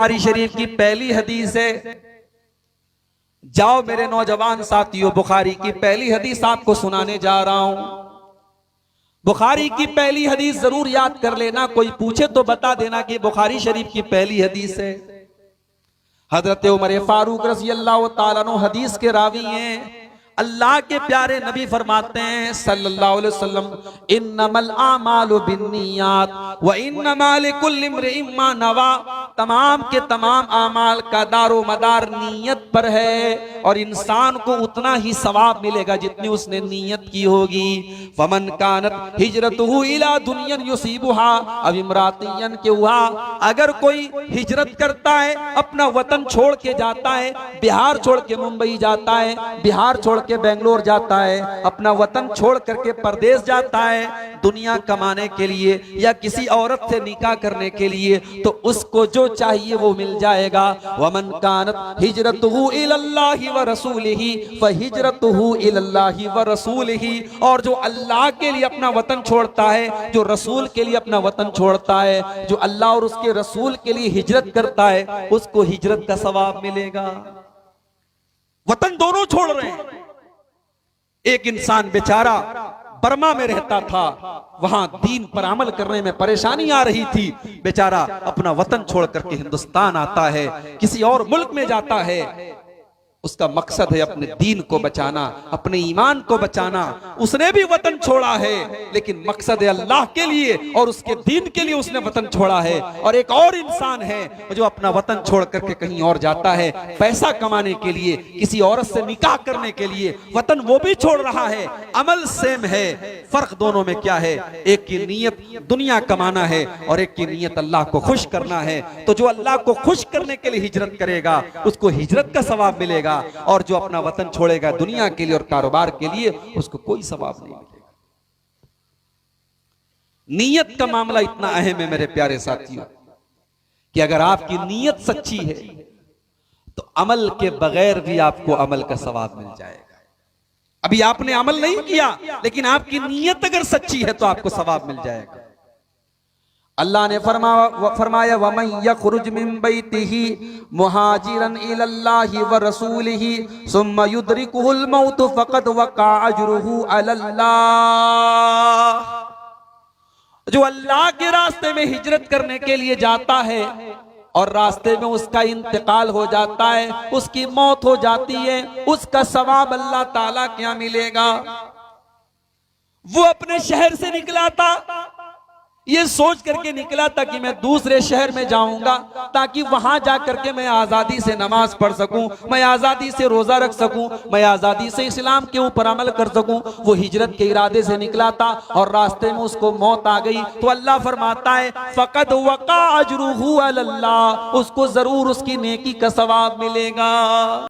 बुखारी शरीफ की पहली हदीस है। जाओ मेरे नौजवान साथियों, बुखारी की पहली हदीस आपको सुनाने जा रहा हूं। बुखारी की पहली हदीस जरूर याद कर लेना, कोई पूछे तो बता देना कि बुखारी शरीफ की पहली हदीस है। हजरत उमर फारूक रज़ी अल्लाह ताला अन्हु हदीस के रावी हैं। अल्लाह के प्यारे नबी फरमाते हैं सल्लल्लाहु अलैहि वसल्लम, इन्नमल आमालु बिन्नियात व इन्नमा लिकुल्लि इम्रिइन मा नवा। तमाम के तमाम आमाल का दारो मदार नीयत पर है और इंसान को उतना ही सवाब मिलेगा जितनी उसने नीयत की होगी। फमन कानत हिजरतुहु इला दुनियन युसीबुहा अब इमरातियन के हुआ, अगर कोई हिजरत करता है, अपना वतन छोड़ के जाता है, बिहार छोड़ के मुंबई जाता है, बिहार छोड़ के बेंगलोर जाता है, अपना वतन छोड़ करके परदेश जाता है दुनिया कमाने के लिए या किसी औरत से निकाह करने के लिए, तो उसको जो चाहिए वो मिल जाएगा। वमन कानत हिजरतुहु इलल्लाहि व रसूलिही फहिजरतुहु इलल्लाहि व रसूलिही, और जो अल्लाह के लिए अपना वतन छोड़ता है, जो रसूल के लिए अपना वतन छोड़ता है, जो अल्लाह और उसके रसूल के लिए हिजरत करता है, उसको हिजरत का सवाब मिलेगा। वतन दोनों छोड़ रहे हैं। एक इंसान बेचारा बर्मा में रहता था, वहां दीन पर अमल करने में परेशानी आ रही थी, बेचारा अपना वतन छोड़ करके हिंदुस्तान आता है, किसी और मुल्क में जाता है। उसका मकसद है अपने दीन को बचाना, अपने ईमान को बचाना। उसने भी वतन छोड़ा है, लेकिन मकसद है अल्लाह के लिए और उसके दीन के लिए उसने वतन छोड़ा है। और एक और इंसान है जो अपना वतन छोड़ करके कहीं और जाता है पैसा कमाने के लिए, किसी औरत से निकाह करने के लिए, वतन वो भी छोड़ रहा है। अमल सेम है, फर्क दोनों में क्या है? एक की नीयत दुनिया कमाना है और एक की नीयत अल्लाह को खुश करना है। तो जो अल्लाह को खुश करने के लिए हिजरत करेगा उसको हिजरत का सवाब मिलेगा, और जो अपना वतन छोड़ेगा दुनिया के लिए और कारोबार के लिए, उसको कोई सवाब नहीं मिलेगा। नीयत का मामला इतना अहम है मेरे प्यारे साथियों कि अगर आपकी नीयत सच्ची है तो अमल के बगैर भी आपको अमल का सवाब मिल जाएगा। अभी आपने अमल नहीं किया, लेकिन आपकी नीयत अगर सच्ची है तो आपको सवाब मिल जाएगा। अल्लाह ने फरमाया वमन यखरुज मिन बैतिही मुहाजिरन इलल्लाहि व रसूलिही सुम्मा युद्रिकुहुल मौत फक़द वक़ा अजरुहु अलल्लाह। जो अल्लाह के रास्ते में हिजरत करने के लिए जाता है और रास्ते में उसका इंतकाल हो जाता है, उसकी मौत हो जाती है, उसका सवाब अल्लाह ताला क्या मिलेगा? वो अपने शहर से निकला था, ये सोच करके निकला था कि मैं दूसरे शहर में जाऊंगा ताकि वहां जाकर के मैं आजादी से नमाज पढ़ सकूं, मैं आजादी से रोजा रख सकूं, मैं आजादी से इस्लाम के ऊपर अमल कर सकूं। वो हिजरत के इरादे से निकला था और रास्ते में उसको मौत आ गई, तो अल्लाह फरमाता है फक़द वक़ा अजरुहु अलल्लाह, उसको जरूर उसकी नेकी का सवाब मिलेगा।